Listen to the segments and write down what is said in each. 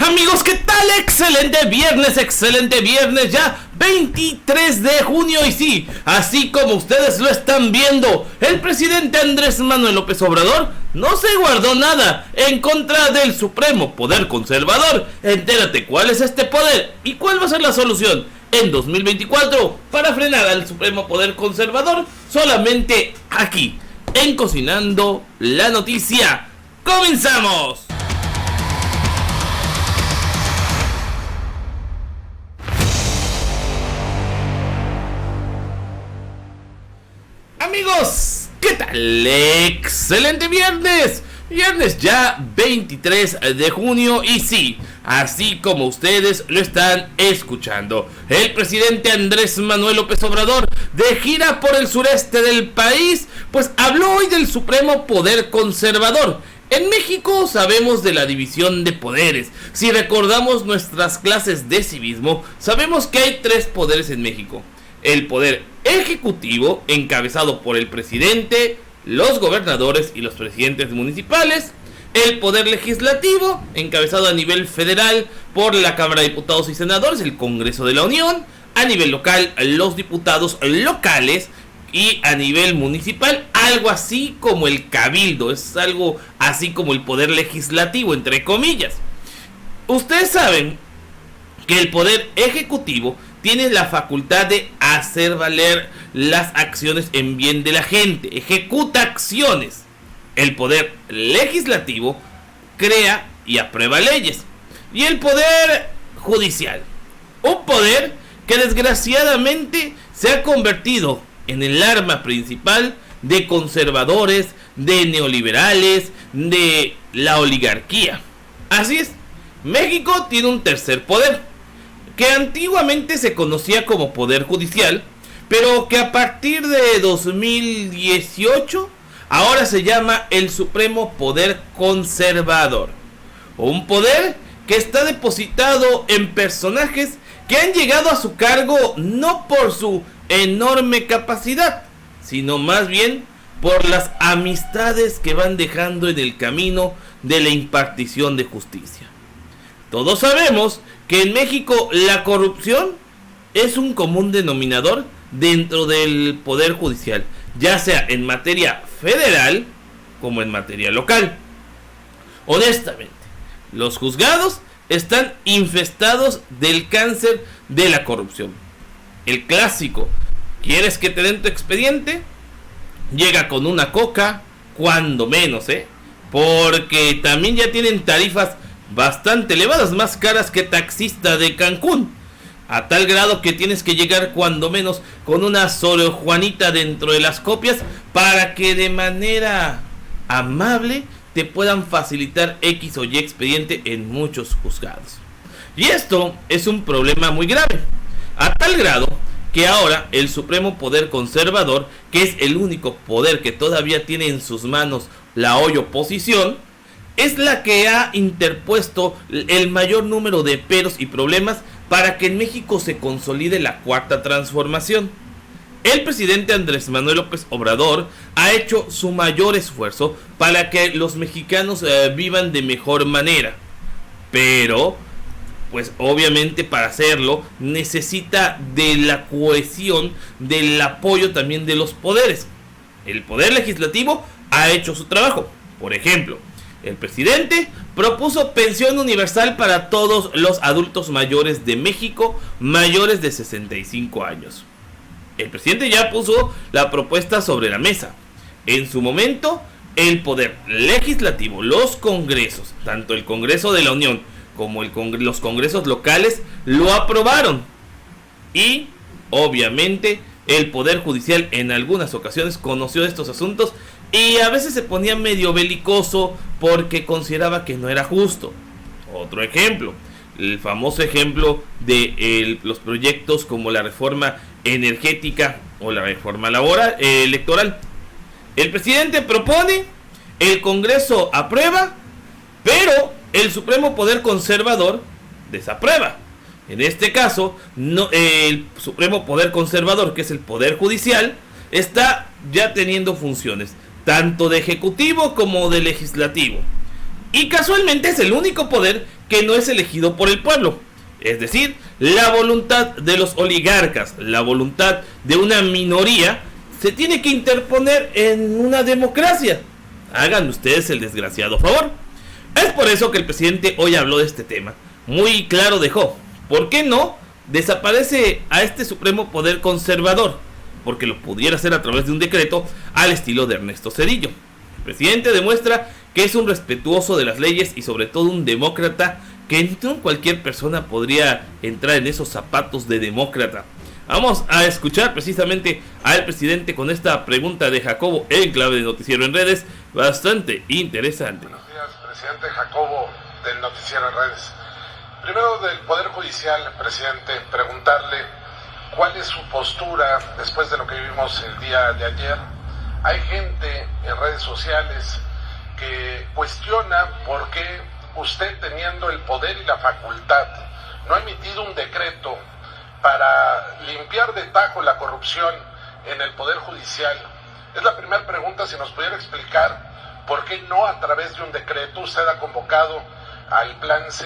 Amigos, ¿qué tal? Excelente viernes, ya 23 de junio y sí, así como ustedes lo están viendo, el presidente Andrés Manuel López Obrador no se guardó nada en contra del supremo poder conservador. Entérate cuál es este poder y cuál va a ser la solución en 2024 para frenar al supremo poder conservador, solamente aquí, en Cocinando la Noticia. ¡Comenzamos! Amigos, ¿qué tal? Excelente viernes ya 23 de junio y sí, así como ustedes lo están escuchando, el presidente Andrés Manuel López Obrador, de gira por el sureste del país, pues habló hoy del supremo poder conservador. En México sabemos de la división de poderes. Si recordamos nuestras clases de civismo, sabemos que hay tres poderes en México: el poder ejecutivo, encabezado por el presidente, los gobernadores y los presidentes municipales; el poder legislativo, encabezado a nivel federal por la Cámara de Diputados y Senadores, el Congreso de la Unión; a nivel local, los diputados locales; y a nivel municipal, algo así como el cabildo. Es algo así como el poder legislativo, entre comillas. Ustedes saben que el poder ejecutivo tiene la facultad de hacer valer las acciones en bien de la gente, ejecuta acciones. El poder legislativo crea y aprueba leyes. Y el poder judicial, un poder que desgraciadamente se ha convertido en el arma principal de conservadores, de neoliberales, de la oligarquía. Así es, México tiene un tercer poder, que antiguamente se conocía como poder judicial, pero que a partir de 2018 ahora se llama el supremo poder conservador. Un poder que está depositado en personajes que han llegado a su cargo no por su enorme capacidad, sino más bien por las amistades que van dejando en el camino de la impartición de justicia. Todos sabemos que en México la corrupción es un común denominador dentro del poder judicial, ya sea en materia federal como en materia local. Honestamente, los juzgados están infestados del cáncer de la corrupción. El clásico: ¿quieres que te den tu expediente? Llega con una coca, cuando menos, porque también ya tienen tarifas bastante elevadas, más caras que taxista de Cancún, a tal grado que tienes que llegar cuando menos con una Sor Juanita dentro de las copias para que de manera amable te puedan facilitar X o Y expediente en muchos juzgados. Y esto es un problema muy grave, a tal grado que ahora el supremo poder conservador, que es el único poder que todavía tiene en sus manos la hoy oposición, es la que ha interpuesto el mayor número de peros y problemas para que en México se consolide la cuarta transformación. El presidente Andrés Manuel López Obrador ha hecho su mayor esfuerzo para que los mexicanos vivan de mejor manera, pero pues obviamente para hacerlo necesita de la cohesión, del apoyo también de los poderes. El poder legislativo ha hecho su trabajo. Por ejemplo, el presidente propuso pensión universal para todos los adultos mayores de México, mayores de 65 años. El presidente ya puso la propuesta sobre la mesa. En su momento, el poder legislativo, los congresos, tanto el Congreso de la Unión como los congresos locales, lo aprobaron. Y obviamente el poder judicial en algunas ocasiones conoció estos asuntos y a veces se ponía medio belicoso porque consideraba que no era justo. Otro ejemplo, el famoso ejemplo de los proyectos como la reforma energética o la reforma electoral. El presidente propone, el Congreso aprueba, pero el supremo poder conservador desaprueba. En este caso, el supremo poder conservador, que es el poder judicial, está ya teniendo funciones tanto de ejecutivo como de legislativo. Y casualmente es el único poder que no es elegido por el pueblo. Es decir, la voluntad de los oligarcas, la voluntad de una minoría, se tiene que interponer en una democracia. Hagan ustedes el desgraciado favor. Es por eso que el presidente hoy habló de este tema. Muy claro dejó, ¿por qué no desaparece a este supremo poder conservador? Porque lo pudiera hacer a través de un decreto al estilo de Ernesto Zedillo. El presidente demuestra que es un respetuoso de las leyes y sobre todo un demócrata, que no cualquier persona podría entrar en esos zapatos de demócrata. Vamos a escuchar precisamente al presidente con esta pregunta de Jacobo en clave de Noticiero en Redes, bastante interesante. Buenos días, presidente Jacobo del Noticiero en Redes. Primero, del Poder Judicial, presidente, preguntarle cuál es su postura después de lo que vivimos el día de ayer. Hay gente en redes sociales que cuestiona por qué usted, teniendo el poder y la facultad, no ha emitido un decreto para limpiar de tajo la corrupción en el Poder Judicial. Es la primera pregunta, si nos pudiera explicar por qué no a través de un decreto usted ha convocado al Plan C,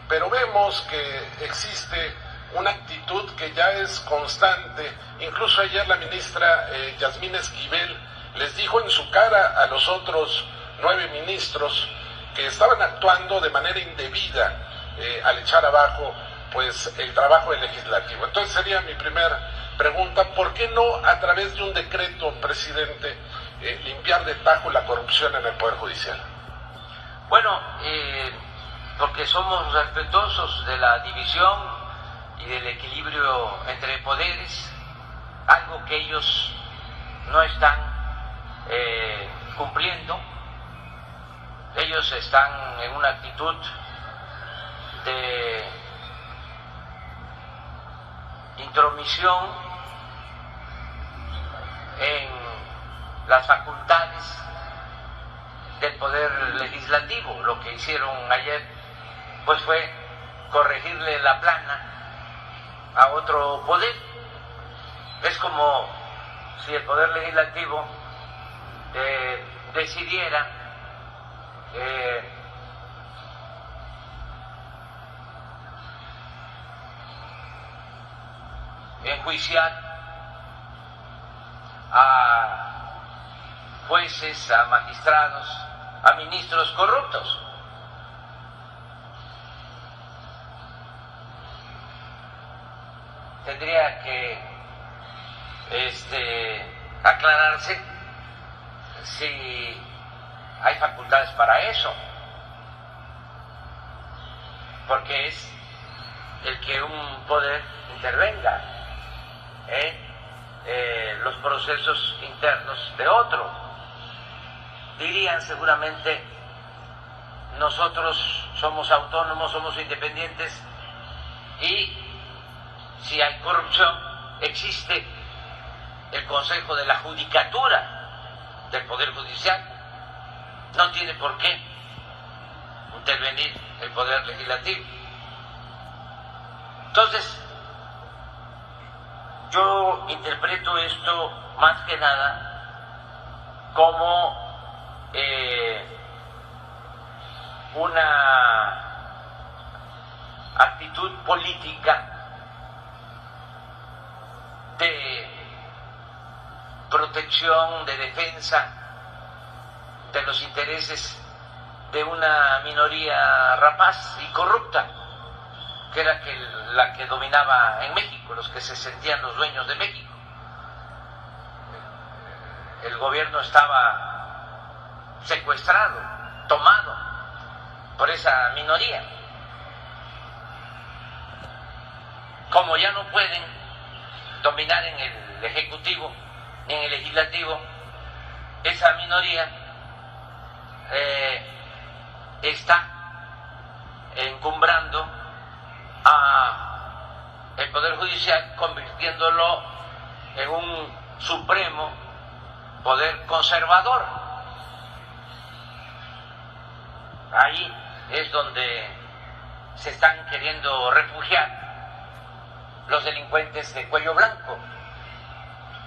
pero vemos que existe una actitud que ya es constante. Incluso ayer la ministra Yasmín Esquivel les dijo en su cara a los otros 9 ministros que estaban actuando de manera indebida al echar abajo pues el trabajo del legislativo. Entonces sería mi primera pregunta, ¿por qué no a través de un decreto, presidente, limpiar de tajo la corrupción en el Poder Judicial? Bueno, porque somos respetuosos de la división y del equilibrio entre poderes, algo que ellos no están cumpliendo. Ellos están en una actitud de intromisión en las facultades del poder legislativo. Lo que hicieron ayer pues fue corregirle la plana a otro poder. Es como si el poder legislativo decidiera enjuiciar a jueces, a magistrados, a ministros corruptos. Tendría que aclararse si hay facultades para eso, porque es el que un poder intervenga en los procesos internos de otro. Dirían seguramente, nosotros somos autónomos, somos independientes, y si hay corrupción existe el Consejo de la Judicatura del Poder Judicial. No tiene por qué intervenir el Poder Legislativo. Entonces, yo interpreto esto más que nada como una actitud política de protección, de defensa de los intereses de una minoría rapaz y corrupta, que era la que dominaba en México, los que se sentían los dueños de México. El gobierno estaba secuestrado, tomado por esa minoría. Como ya no pueden dominar en el Ejecutivo ni en el Legislativo, esa minoría está encumbrando a el Poder Judicial, convirtiéndolo en un supremo poder conservador. Ahí es donde se están queriendo refugiar los delincuentes de cuello blanco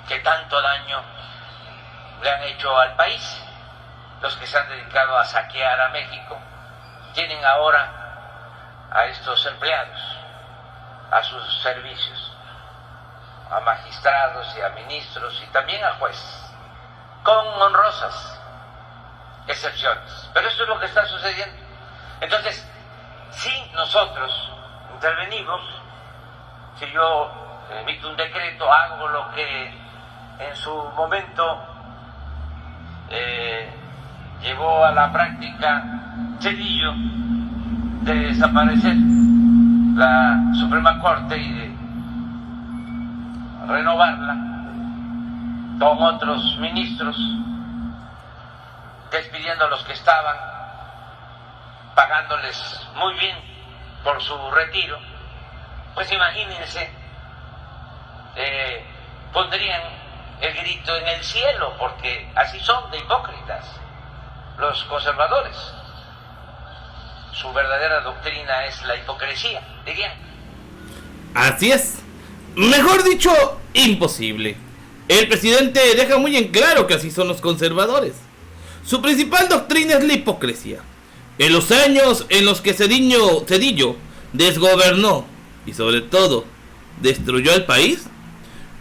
que tanto daño le han hecho al país, los que se han dedicado a saquear a México tienen ahora a estos empleados, a sus servicios, a magistrados y a ministros y también a jueces, con honrosas excepciones. Pero esto es lo que está sucediendo. Entonces, si nosotros intervenimos, si yo emito un decreto, hago lo que en su momento llevó a la práctica Zedillo, de desaparecer la Suprema Corte y de renovarla con otros ministros, despidiendo a los que estaban, pagándoles muy bien por su retiro, pues imagínense, pondrían el grito en el cielo, porque así son de hipócritas los conservadores. Su verdadera doctrina es la hipocresía, dirían. Así es. Mejor dicho, imposible. El presidente deja muy en claro que así son los conservadores. Su principal doctrina es la hipocresía. En los años en los que Zedillo desgobernó y sobre todo destruyó el país,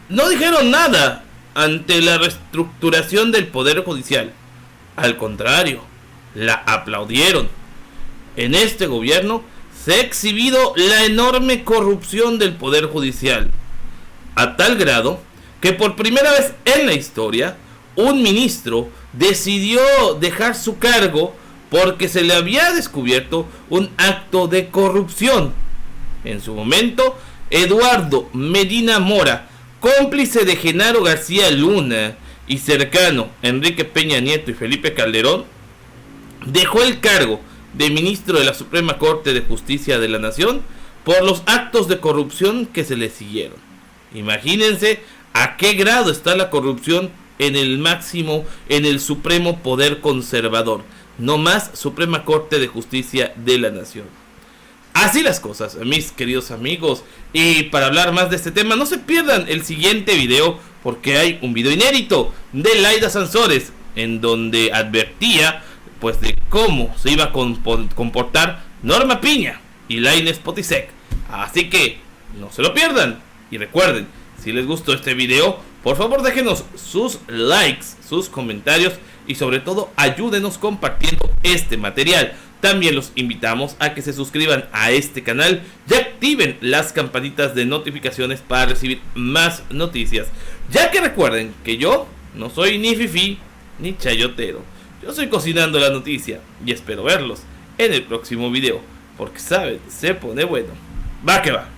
no dijeron nada ante la reestructuración del Poder Judicial. Al contrario, la aplaudieron. En este gobierno se ha exhibido la enorme corrupción del Poder Judicial, a tal grado que por primera vez en la historia un ministro decidió dejar su cargo porque se le había descubierto un acto de corrupción. En su momento, Eduardo Medina Mora, cómplice de Genaro García Luna y cercano a Enrique Peña Nieto y Felipe Calderón, dejó el cargo de ministro de la Suprema Corte de Justicia de la Nación por los actos de corrupción que se le siguieron. Imagínense a qué grado está la corrupción en el supremo poder conservador. No más Suprema Corte de Justicia de la Nación. Así las cosas, mis queridos amigos. Y para hablar más de este tema, no se pierdan el siguiente video, porque hay un video inédito de Laida Sansores, en donde advertía pues de cómo se iba a comportar Norma Piña y Lainez Potisek. Así que no se lo pierdan. Y recuerden, si les gustó este video, por favor déjenos sus likes, sus comentarios y sobre todo ayúdenos compartiendo este material. También los invitamos a que se suscriban a este canal y activen las campanitas de notificaciones para recibir más noticias. Ya que recuerden que yo no soy ni fifí ni chayotero. Yo soy Cocinando la Noticia y espero verlos en el próximo video, porque saben, se pone bueno. Va que va.